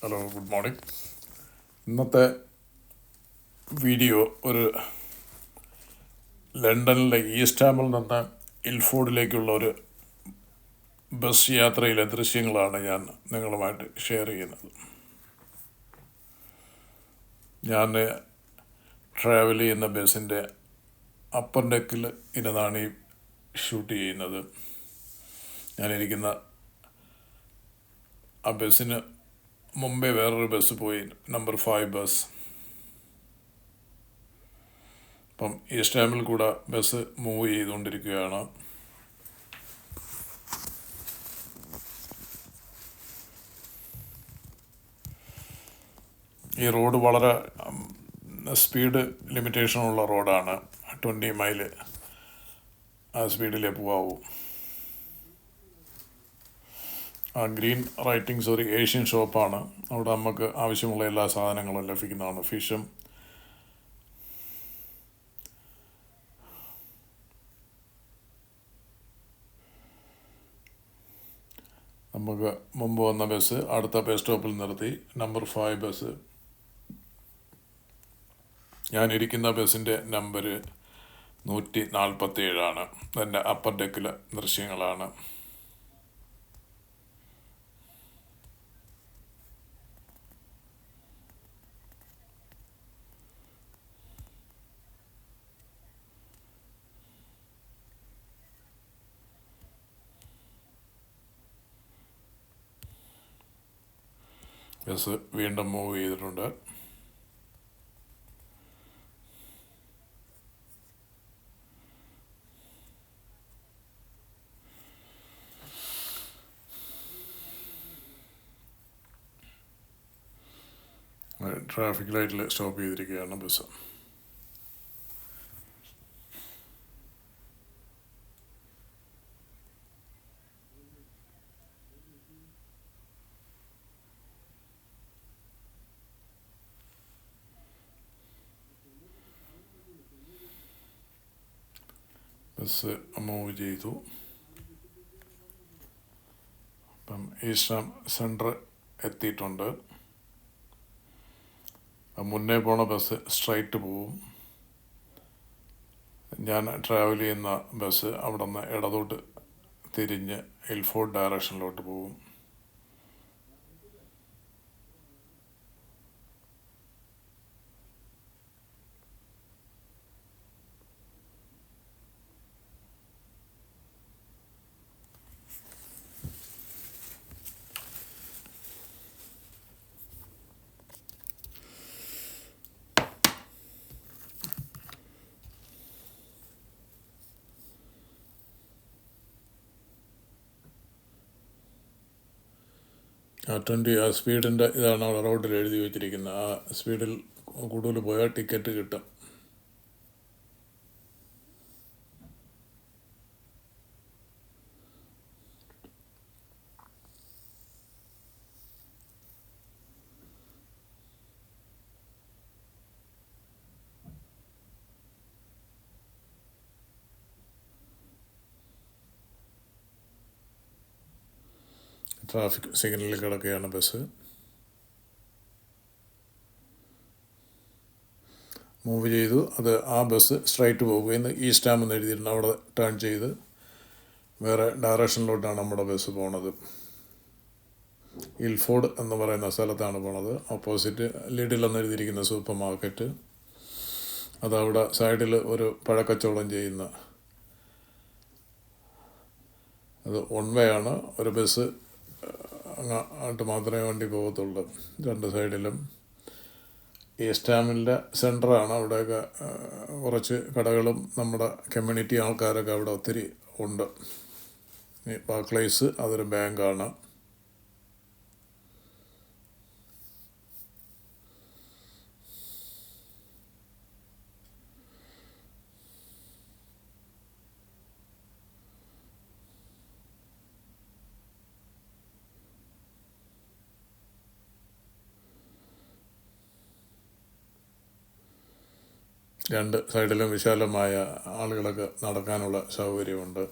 Hello, good morning. ഇന്നത്തെ video ഒരു ലണ്ടനിലെ ഈസ്റ്റ് ഹാമിൽ നിന്ന് ഇൽഫോർഡിലേക്കുള്ള ഒരു ബസ് യാത്രയിലെ ദൃശ്യങ്ങളാണ് ഞാൻ നിങ്ങളുമായിട്ട് ഷെയർ ചെയ്യുന്നത്. ഞാൻ ട്രാവൽ ചെയ്യുന്ന ബസ്സിൻ്റെ അപ്പർ ഡെക്കിൽ ഇരുന്നാണ് ഈ ഷൂട്ട് ചെയ്യുന്നത്. ഞാനിരിക്കുന്ന ആ ബസ്സിന് മുമ്പേ വേറൊരു ബസ് പോയി, നമ്പർ 5 ബസ്. അപ്പം ഈസ്റ്റ് ഹാമിൽ കൂടെ ബസ് മൂവ് ചെയ്തുകൊണ്ടിരിക്കുകയാണ്. ഈ റോഡ് വളരെ സ്പീഡ് ലിമിറ്റേഷനുള്ള റോഡാണ്. 20 മൈൽ ആ സ്പീഡിലേ പോകാവൂ. ആ ഗ്രീൻ റൈറ്റിങ്സ് ഒരു ഏഷ്യൻ ഷോപ്പാണ്. അവിടെ നമുക്ക് ആവശ്യമുള്ള എല്ലാ സാധനങ്ങളും ലഭിക്കുന്നതാണ്. ഫിഷും നമുക്ക് മുമ്പ് വന്ന ബസ് അടുത്ത ബസ് സ്റ്റോപ്പിൽ നിർത്തി. Number 5 bus. ഞാനിരിക്കുന്ന ബസ്സിൻ്റെ നമ്പർ 147. എൻ്റെ അപ്പർ ഡെക്കിലെ ദൃശ്യങ്ങളാണ്. ബസ് വീണ്ടും മൂവ് ചെയ്തിട്ടുണ്ട്. ട്രാഫിക് ലൈറ്റിൽ സ്റ്റോപ്പ് ചെയ്തിരിക്കുകയാണ് ബസ്. ബസ് മൂവ് ചെയ്തു. അപ്പം ഈസ്റ്റ് ഹാം സെൻറ്റർ എത്തിയിട്ടുണ്ട്. മുന്നേ പോണ ബസ് സ്ട്രൈറ്റ് പോവും. ഞാൻ ട്രാവൽ ചെയ്യുന്ന ബസ് അവിടെ നിന്ന് ഇടതോട്ട് തിരിഞ്ഞ് ഇൽഫോർഡ് ഡയറക്ഷനിലോട്ട് പോവും. ആ 20 ആ സ്പീഡിൻ്റെ ഇതാണ് അവിടെ റോഡിൽ എഴുതി വെച്ചിരിക്കുന്നത്. ആ സ്പീഡിൽ കൂടുതൽ പോയാൽ ടിക്കറ്റ് കിട്ടും. ട്രാഫിക് സിഗ്നലിൽ കിടക്കുകയാണ് ബസ്. മൂവ് ചെയ്തു. അത് ആ ബസ് സ്ട്രൈറ്റ് പോകുകയെന്ന് ഈസ്റ്റ് ഹാം എന്ന് എഴുതിയിട്ടുണ്ട്. അവിടെ ടേൺ ചെയ്ത് വേറെ ഡയറക്ഷനിലോട്ടാണ് നമ്മുടെ ബസ് പോണത്. ഇൽഫോർഡ് എന്ന് പറയുന്ന സ്ഥലത്താണ് പോണത്. ഓപ്പോസിറ്റ് ലിഡിൽ എന്ന് എഴുതിയിരിക്കുന്ന സൂപ്പർ മാർക്കറ്റ്. അതവിടെ സൈഡിൽ ഒരു പഴക്കച്ചവടം ചെയ്യുന്ന, അത് 1 വേ ആണ്. ഒരു ബസ് അങ്ങോട്ട് മാത്രമേ വണ്ടി പോകത്തുള്ളൂ. 2 സൈഡിലും ഈസ്റ്റ് ഹാമിൻ്റെ സെൻറ്ററാണ്. അവിടെയൊക്കെ കുറച്ച് കടകളും നമ്മുടെ കമ്മ്യൂണിറ്റി ആൾക്കാരൊക്കെ അവിടെ ഒത്തിരി ഉണ്ട്. ബാർക്ലേസ് അതൊരു ബാങ്കാണ്. രണ്ട് സൈഡിലും വിശാലമായ ആളുകളൊക്കെ നടക്കാനുള്ള സൗകര്യമുണ്ട്.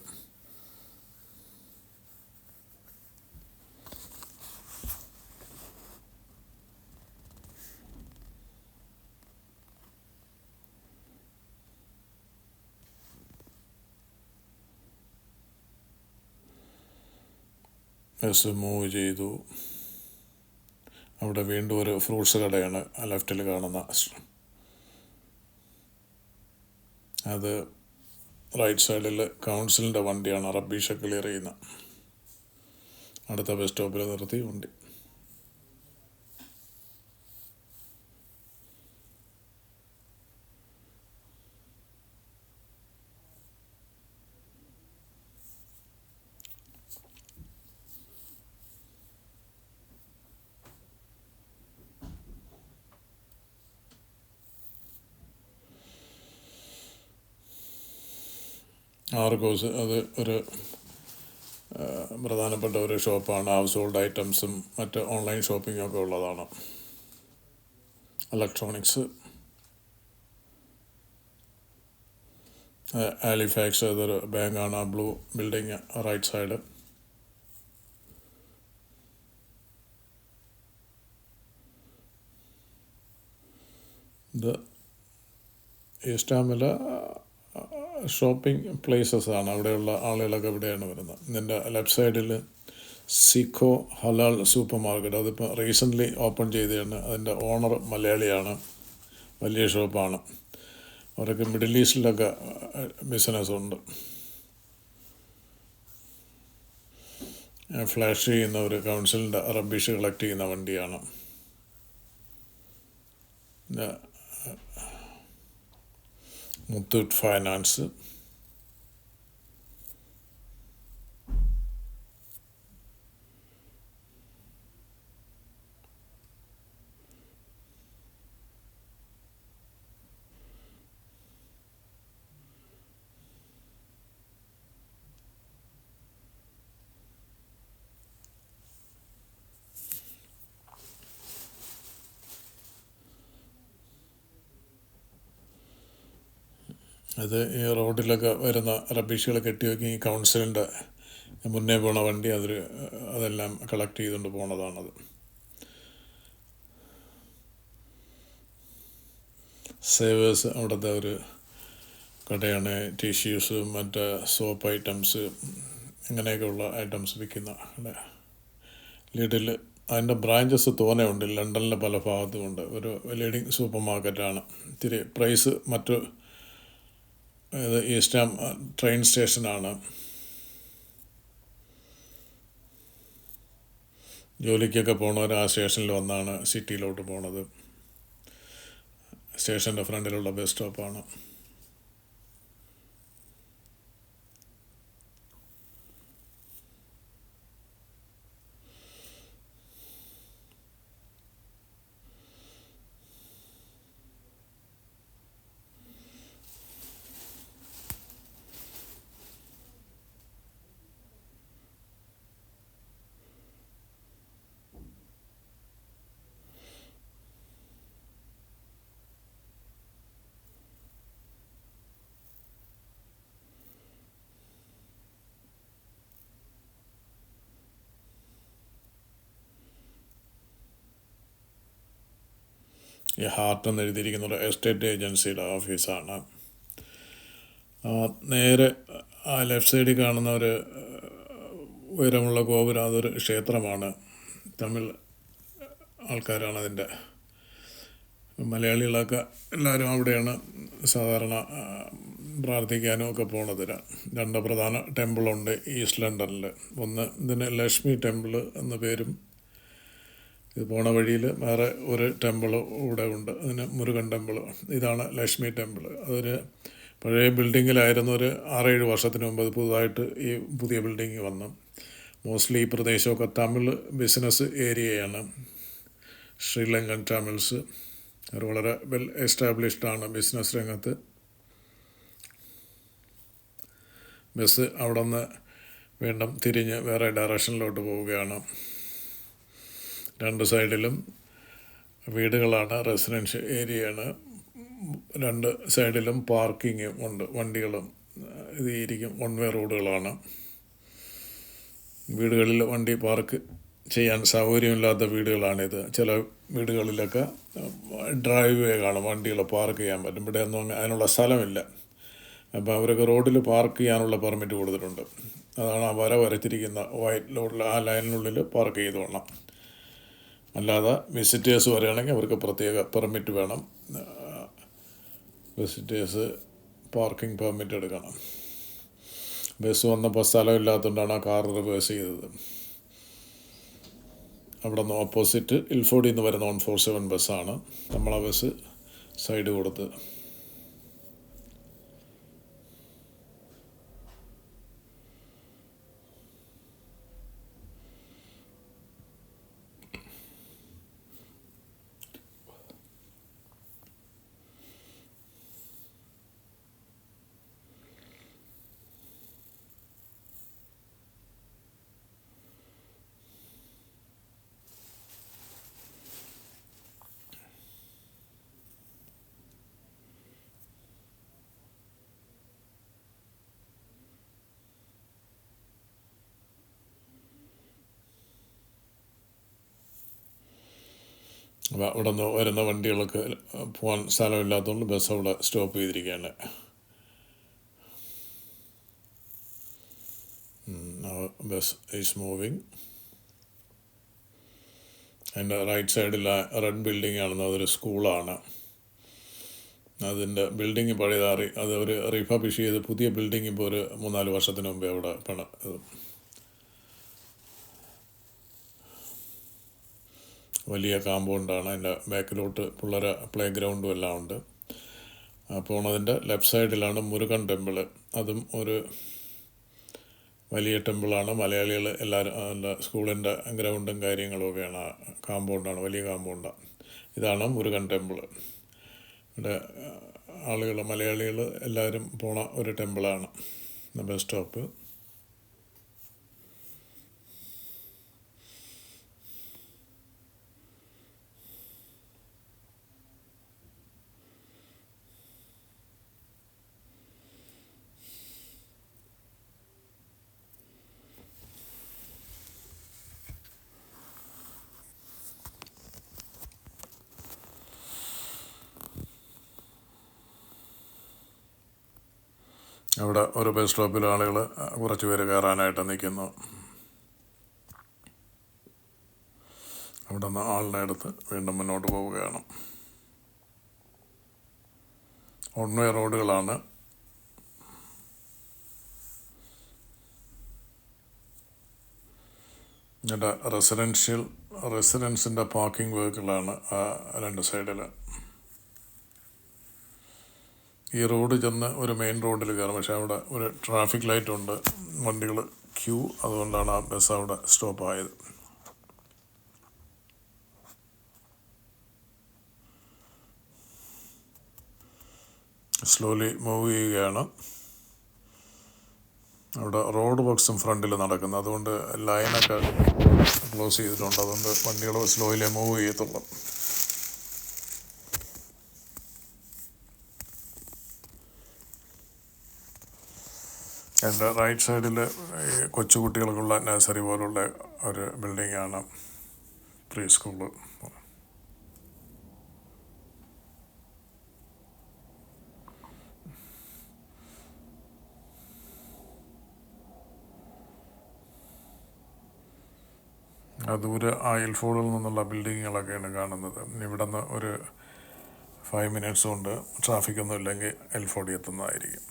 ബസ് മൂവ് ചെയ്തു. അവിടെ വീണ്ടും ഒരു ഫ്രൂട്ട്സ് കടയാണ് ലെഫ്റ്റിൽ കാണുന്ന. അത് റൈറ്റ് സൈഡിൽ കൗൺസിലിൻ്റെ വണ്ടിയാണ് റബ്ബീഷ് ക്ലിയർ ചെയ്യുന്ന. അടുത്ത ബസ് സ്റ്റോപ്പിൽ നിർത്തി വണ്ടി. ആർഗോസ് അത് ഒരു പ്രധാനപ്പെട്ട ഒരു ഷോപ്പാണ്. ഹൗസ് ഹോൾഡ് ഐറ്റംസും മറ്റ് ഓൺലൈൻ ഷോപ്പിംഗും ഒക്കെ ഉള്ളതാണ്. ഇലക്ട്രോണിക്സ്. ഹാലിഫാക്സ് അതൊരു ബാങ്കാണ്. ആ ബ്ലൂ ബിൽഡിങ് റൈറ്റ് സൈഡ്. ഇത് ഈസ്റ്റ് ഹാമിൽ ഷോപ്പിംഗ് പ്ലേസസ് ആണ്. അവിടെയുള്ള ആളുകളൊക്കെ ഇവിടെയാണ് വരുന്നത്. ഇതിൻ്റെ ലെഫ്റ്റ് സൈഡിൽ സിഖോ ഹലാൽ സൂപ്പർ മാർക്കറ്റ്, അതിപ്പോൾ റീസെൻ്റ്ലി ഓപ്പൺ ചെയ്തതാണ്. അതിൻ്റെ ഓണർ മലയാളിയാണ്. വലിയ ഷോപ്പാണ്. അവരൊക്കെ മിഡിൽ ഈസ്റ്റിലൊക്കെ ബിസിനസ്സുണ്ട്. ഫ്ലാഷ് ചെയ്യുന്ന ഒരു കൗൺസിലിൻ്റെ റബ്ബീഷ് കളക്ട് ചെയ്യുന്ന വണ്ടിയാണ്. മുത്തൂറ്റ് ഫൈനാൻസ്. അത് ഈ റോഡിലൊക്കെ വരുന്ന റബ്ബീഷുകൾ കെട്ടി വയ്ക്കും. ഈ കൗൺസിലിൻ്റെ മുന്നേ പോണ വണ്ടി അതെല്ലാം കളക്ട് ചെയ്തുകൊണ്ട് പോണതാണത്. സേവേഴ്സ് അവിടുത്തെ ഒരു കടയാണ്. ടിഷ്യൂസ്, മറ്റ് സോപ്പ് ഐറ്റംസ്, ഇങ്ങനെയൊക്കെയുള്ള ഐറ്റംസ് വിൽക്കുന്ന കട. ലീഡിൽ അതിൻ്റെ ബ്രാഞ്ചസ് തോനെയുണ്ട്. ലണ്ടനിലെ പല ഭാഗത്തുമുണ്ട്. ഒരു ലീഡിങ് സൂപ്പർ മാർക്കറ്റാണ്. ഇത്തിരി പ്രൈസ് മറ്റ് ഇത് ഈസ്റ്റ് ഹാം ട്രെയിൻ സ്റ്റേഷനാണ്. ജോലിക്കൊക്കെ പോണവർ ആ സ്റ്റേഷനിൽ വന്നാണ് സിറ്റിയിലോട്ട് പോണത്. സ്റ്റേഷൻ്റെ ഫ്രണ്ടിലുള്ള ബസ് സ്റ്റോപ്പാണ്. ഈ ഹാർട്ട് എന്ന് എഴുതിയിരിക്കുന്ന ഒരു എസ്റ്റേറ്റ് ഏജൻസിയുടെ ഓഫീസാണ്. നേരെ ആ ലെഫ്റ്റ് സൈഡിൽ കാണുന്ന ഒരു ഉയരമുള്ള ഗോപുരം, അതൊരു ക്ഷേത്രമാണ്. തമിഴ് ആൾക്കാരാണ് അതിൻ്റെ. മലയാളികളൊക്കെ എല്ലാവരും അവിടെയാണ് സാധാരണ പ്രാർത്ഥിക്കാനും ഒക്കെ പോണത്. രണ്ട് പ്രധാന ടെമ്പിളുണ്ട് ഈസ്റ്റ് ലണ്ടനിൽ. ഒന്ന് ഇതിന് ലക്ഷ്മി ടെമ്പിൾ എന്ന പേരും, ഇത് പോണ വഴിയിൽ വേറെ ഒരു ടെമ്പിൾ ഇവിടെ ഉണ്ട്, അതിന് മുരുകൻ ടെമ്പിൾ. ഇതാണ് ലക്ഷ്മി ടെമ്പിൾ. അതൊരു പഴയ ബിൽഡിങ്ങിലായിരുന്നു. ഒരു 6-7 വർഷത്തിന് മുമ്പ് അത് പുതുതായിട്ട് ഈ പുതിയ ബിൽഡിങ് വന്നു. മോസ്റ്റ്ലി ഈ പ്രദേശമൊക്കെ തമിഴ് ബിസിനസ് ഏരിയയാണ്. ശ്രീലങ്കൻ തമിഴ്സ് അവർ വളരെ വെൽ എസ്റ്റാബ്ലിഷ്ഡാണ് ബിസിനസ് രംഗത്ത്. ബസ് അവിടെ നിന്ന് വീണ്ടും തിരിഞ്ഞ് വേറെ ഡയറക്ഷനിലോട്ട് പോവുകയാണ്. രണ്ട് സൈഡിലും വീടുകളാണ്, റെസിഡൻഷ്യൽ ഏരിയയാണ്. രണ്ട് സൈഡിലും പാർക്കിങ്ങും ഉണ്ട്, വണ്ടികളും ഇത് ഇരിക്കും. വൺ വേ റോഡുകളാണ്. വീടുകളിൽ വണ്ടി പാർക്ക് ചെയ്യാൻ സൗകര്യമില്ലാത്ത വീടുകളാണിത്. ചില വീടുകളിലൊക്കെ ഡ്രൈവ് വേ കാണും, വണ്ടികൾ പാർക്ക് ചെയ്യാൻ പറ്റും. ഇവിടെ ഒന്നും അതിനുള്ള സ്ഥലമില്ല. അപ്പോൾ അവരൊക്കെ റോഡിൽ പാർക്ക് ചെയ്യാനുള്ള പെർമിറ്റ് കൊടുത്തിട്ടുണ്ട്. അതാണ് ആ വര വരച്ചിരിക്കുന്ന വൈറ്റ് ലോഡിൽ ആ ലൈനിനുള്ളിൽ പാർക്ക് ചെയ്തോളണം. അല്ലാതെ വിസിറ്റേഴ്സ് വരികയാണെങ്കിൽ അവർക്ക് പ്രത്യേക പെർമിറ്റ് വേണം. വിസിറ്റേഴ്സ് പാർക്കിംഗ് പെർമിറ്റ് എടുക്കണം. ബസ് വന്നപ്പോൾ സ്ഥലമില്ലാത്തതുകൊണ്ടാണ് ആ കാർ റിവേഴ്സ് ചെയ്തത്. അവിടെ നിന്ന് ഓപ്പോസിറ്റ് ഇൽഫോഡിൽ നിന്ന് വരുന്ന 147 ബസ്സാണ്. നമ്മളാ ബസ് സൈഡ് കൊടുത്ത് അവിടെ നിന്ന് വരുന്ന വണ്ടികൾക്ക് പോകാൻ സ്ഥലമില്ലാത്തതുകൊണ്ട് ബസ് അവിടെ സ്റ്റോപ്പ് ചെയ്തിരിക്കുകയാണ്. Bus is moving. അതിൻ്റെ റൈറ്റ് സൈഡിൽ റെഡ് ബിൽഡിംഗ് ആണെന്ന്, അതൊരു സ്കൂളാണ്. അതിൻ്റെ ബിൽഡിങ് പഴയതാറി, അത് അവർ റീഫർബിഷ് ചെയ്ത് പുതിയ ബിൽഡിങ് ഇപ്പോൾ ഒരു 3-4 വർഷത്തിന് മുമ്പേ അവിടെ വലിയ കാമ്പൗണ്ടാണ്. അതിൻ്റെ ബാക്കിലോട്ട് പിള്ളേരെ പ്ലേ ഗ്രൗണ്ടും എല്ലാം ഉണ്ട്. അപ്പോൾ അതിൻ്റെ ലെഫ്റ്റ് സൈഡിലാണ് മുരുകൻ ടെമ്പിള്. അതും ഒരു വലിയ ടെമ്പിളാണ്. മലയാളികൾ എല്ലാവരും സ്കൂളിൻ്റെ ഗ്രൗണ്ടും കാര്യങ്ങളും ഒക്കെയാണ്. കാമ്പൗണ്ടാണ്, വലിയ കാമ്പൗണ്ടാണ്. ഇതാണ് മുരുകൻ ടെമ്പിള്. ഇവിടെ ആളുകൾ, മലയാളികൾ എല്ലാവരും പോണ ഒരു ടെമ്പിളാണ്. Bus stop. അവിടെ ഒരു ബസ് സ്റ്റോപ്പിൽ ആളുകൾ കുറച്ച് പേര് കയറാനായിട്ട് നിൽക്കുന്നു. അവിടെ നിന്ന് ആളിനെ എടുത്ത് വീണ്ടും മുന്നോട്ട് പോവുകയാണ്. വൺ വേ റോഡുകളാണ്. എന്നിട്ട് റെസിഡൻസിൻ്റെ പാർക്കിംഗ് വെഹിക്കിളാണ് ആ രണ്ട് സൈഡിൽ. ഈ റോഡ് ചെന്ന് ഒരു മെയിൻ റോഡിൽ കയറും. പക്ഷേ അവിടെ ഒരു ട്രാഫിക് ലൈറ്റ് ഉണ്ട്, വണ്ടികൾ ക്യൂ, അതുകൊണ്ടാണ് ആ ബസ് അവിടെ സ്റ്റോപ്പായത്. സ്ലോലി മൂവ് ചെയ്യുകയാണ്. അവിടെ റോഡ് വർക്ക്സും ഫ്രണ്ടിൽ നടക്കുന്നത്, അതുകൊണ്ട് ലൈനൊക്കെ ക്ലോസ് ചെയ്തിട്ടുണ്ട്. അതുകൊണ്ട് വണ്ടികൾ സ്ലോയിലേ മൂവ് ചെയ്യത്തുള്ളൂ. എൻ്റെ റൈറ്റ് സൈഡിൽ കൊച്ചുകുട്ടികൾക്കുള്ള നഴ്സറി പോലുള്ള ഒരു ബിൽഡിങ്ങാണ്, പ്രീ സ്കൂള്. ദൂരെ ആ ഇൽഫോഡിൽ നിന്നുള്ള ബിൽഡിങ്ങുകളൊക്കെയാണ് കാണുന്നത്. ഇവിടെ നിന്ന് ഒരു 5 minutes കൊണ്ട് ട്രാഫിക്കൊന്നും ഇല്ലെങ്കിൽ എൽഫോർഡിൽ എത്തുന്നതായിരിക്കും.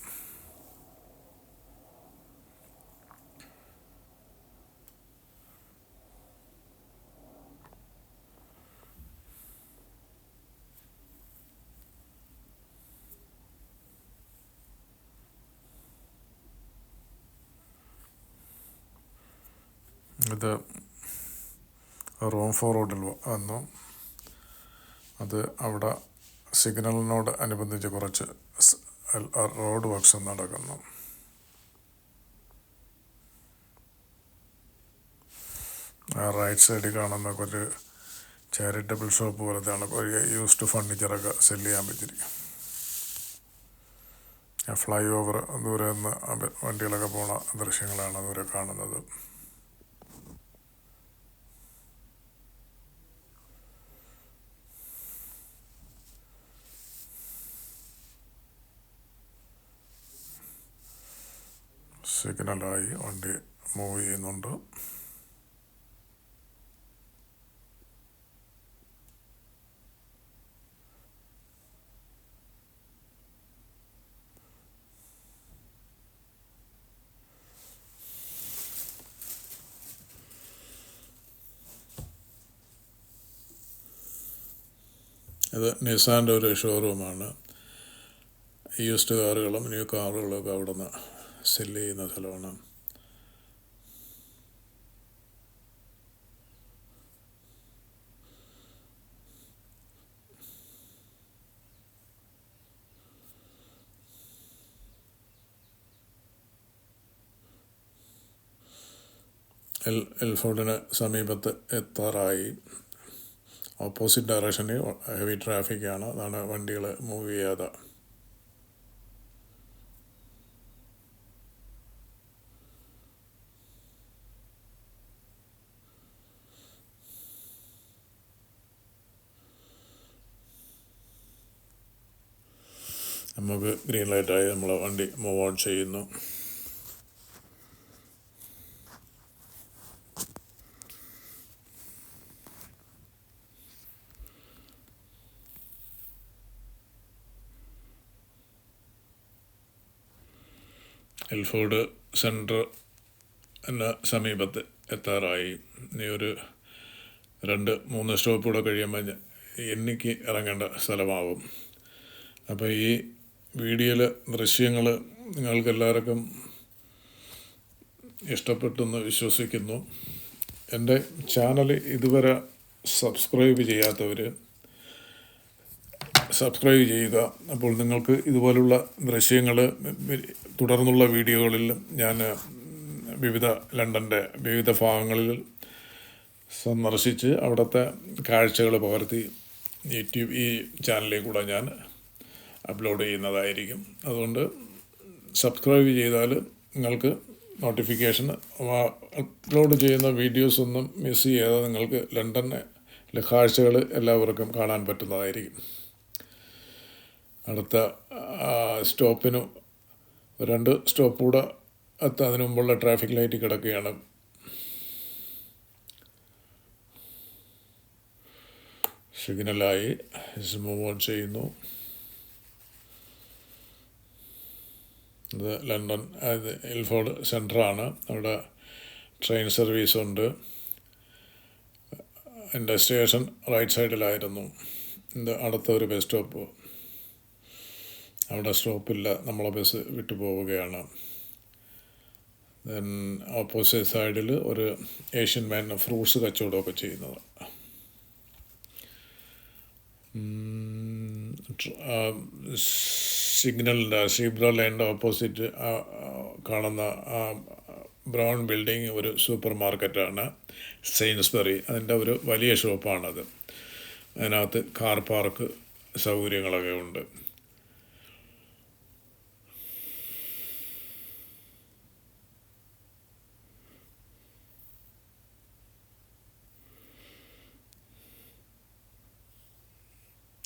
ഇത് റോംഫോ റോഡിൽ വന്നു. അത് അവിടെ സിഗ്നലിനോട് അനുബന്ധിച്ച് കുറച്ച് റോഡ് വർക്ക്സ് നടക്കുന്നു. ആ റൈറ്റ് സൈഡിൽ കാണുന്ന ഒരു ചാരിറ്റബിൾ ഷോപ്പ് പോലത്തെയാണ്. ഒരു യൂസ്ഡ് ഫർണിച്ചറൊക്കെ സെല് ചെയ്യാൻ പറ്റിയിരിക്കും. ഫ്ലൈ ഓവർ ദൂരെ നിന്ന് വണ്ടികളൊക്കെ പോണ ദൃശ്യങ്ങളാണ് ദൂരെ കാണുന്നത്. സിഗ്നലായി വണ്ടി മൂവ് ചെയ്യുന്നുണ്ട്. ഇത് നിസാൻ്റെ ഒരു ഷോറൂമാണ്. യൂസ്ഡ് കാറുകളും ന്യൂ കാറുകളും ഒക്കെ അവിടെ നിന്ന് സെല്ല് ചെയ്യുന്ന സ്ഥലമാണ്. എൽഫോർഡിന് സമീപത്ത് എത്താറായി. ഓപ്പോസിറ്റ് ഡയറക്ഷനിൽ ഹെവി ട്രാഫിക്കാണ്. അതാണ് വണ്ടികൾ മൂവ് ചെയ്യാതെ. നമുക്ക് ഗ്രീൻ ലൈറ്റായി നമ്മൾ വണ്ടി മൂവ് ഓൺ ചെയ്യുന്നു. എൽഫോർഡ് സെൻറ്ററിന് സമീപത്ത് എത്താറായി. ഇനി ഒരു 2-3 സ്റ്റോപ്പ് കൂടെ കഴിയുമ്പോൾ എനിക്ക് ഇറങ്ങേണ്ട സ്ഥലമാവും. അപ്പോൾ ഈ വീഡിയോയിലെ ദൃശ്യങ്ങൾ നിങ്ങൾക്കെല്ലാവർക്കും ഇഷ്ടപ്പെട്ടെന്ന് വിശ്വസിക്കുന്നു. എൻ്റെ ചാനൽ ഇതുവരെ സബ്സ്ക്രൈബ് ചെയ്യാത്തവർ സബ്സ്ക്രൈബ് ചെയ്യുക. അപ്പോൾ നിങ്ങൾക്ക് ഇതുപോലുള്ള ദൃശ്യങ്ങൾ തുടർന്നുള്ള വീഡിയോകളിൽ ഞാൻ ലണ്ടൻ്റെ വിവിധ ഭാഗങ്ങളിൽ സന്ദർശിച്ച് അവിടുത്തെ കാഴ്ചകൾ പകർത്തി ഈ ചാനലിൽ കൂടെ ഞാൻ അപ്ലോഡ് ചെയ്യുന്നതായിരിക്കും. അതുകൊണ്ട് സബ്സ്ക്രൈബ് ചെയ്താൽ നിങ്ങൾക്ക് നോട്ടിഫിക്കേഷൻ അപ്ലോഡ് ചെയ്യുന്ന വീഡിയോസൊന്നും മിസ് ചെയ്യാതെ നിങ്ങൾക്ക് ലണ്ടനിലെ കാഴ്ചകൾ എല്ലാവർക്കും കാണാൻ പറ്റുന്നതായിരിക്കും. അടുത്ത സ്റ്റോപ്പിന് 2 സ്റ്റോപ്പ് കൂടെ അതിനു മുമ്പുള്ള ട്രാഫിക് ലൈറ്റ് കിടക്കുകയാണ്. സിഗ്നലായി മൂവ് ഓൺ ചെയ്യുന്നു. ഇത് ലണ്ടൻ എൽഫോർഡ് സെൻറ്ററാണ്. അവിടെ ട്രെയിൻ സർവീസുണ്ട്. എൻ്റെ സ്റ്റേഷൻ റൈറ്റ് സൈഡിലായിരുന്നു. ഇത് അടുത്തൊരു ബസ് സ്റ്റോപ്പ്. അവിടെ സ്റ്റോപ്പില്ല, നമ്മളെ ബസ് വിട്ടു പോവുകയാണ്. ദെൻ ഓപ്പോസിറ്റ് സൈഡിൽ ഒരു ഏഷ്യൻ മാൻ ഫ്രൂട്ട്സ് കച്ചവടമൊക്കെ ചെയ്യുന്നത്. സിഗ്നലിൻ്റെ സീബ്ര ലൈനിൻ്റെ ഓപ്പോസിറ്റ് കാണുന്ന ബ്രൗൺ ബിൽഡിംഗ് ഒരു സൂപ്പർ മാർക്കറ്റാണ്, സെയിൻസ്ബറി. അതിൻ്റെ ഒരു വലിയ ഷോപ്പാണത്. അതിനകത്ത് കാർ പാർക്ക് സൗകര്യങ്ങളൊക്കെ ഉണ്ട്.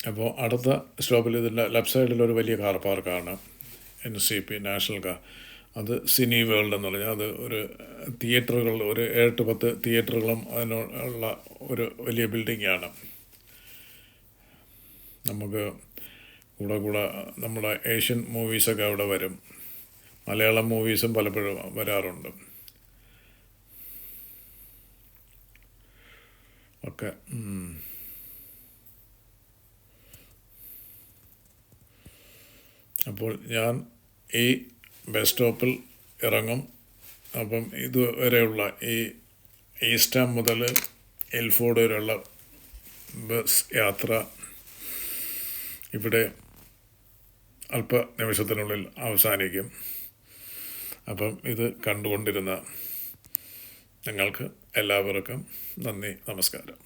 അപ്പോൾ അടുത്ത സ്റ്റോപ്പിൽ ഇതിൻ്റെ ലെഫ്റ്റ് സൈഡിലൊരു വലിയ കാർ പാർക്കാണ്, NCP നാഷണൽ കാർ. അത് സിനി വേൾഡ് എന്ന് പറഞ്ഞാൽ അത് ഒരു തിയേറ്ററുകൾ, ഒരു 7-10 തിയേറ്ററുകളും അതിനുള്ള ഒരു വലിയ ബിൽഡിങ്ങാണ്. നമുക്ക് കൂടെ നമ്മുടെ ഏഷ്യൻ മൂവീസൊക്കെ അവിടെ വരും. മലയാളം മൂവീസും പലപ്പോഴും വരാറുണ്ട് ഒക്കെ. അപ്പോൾ ഞാൻ ഈ ബസ് സ്റ്റോപ്പിൽ ഇറങ്ങും. അപ്പം ഇതുവരെയുള്ള ഈ ഈസ്റ്റ് ഹാം മുതൽ എൽഫോർഡ് വരെയുള്ള ബസ് യാത്ര ഇവിടെ അല്പനിമിഷത്തിനുള്ളിൽ അവസാനിക്കും. അപ്പം ഇത് കണ്ടുകൊണ്ടിരുന്ന നിങ്ങൾക്ക് എല്ലാവർക്കും നന്ദി, നമസ്കാരം.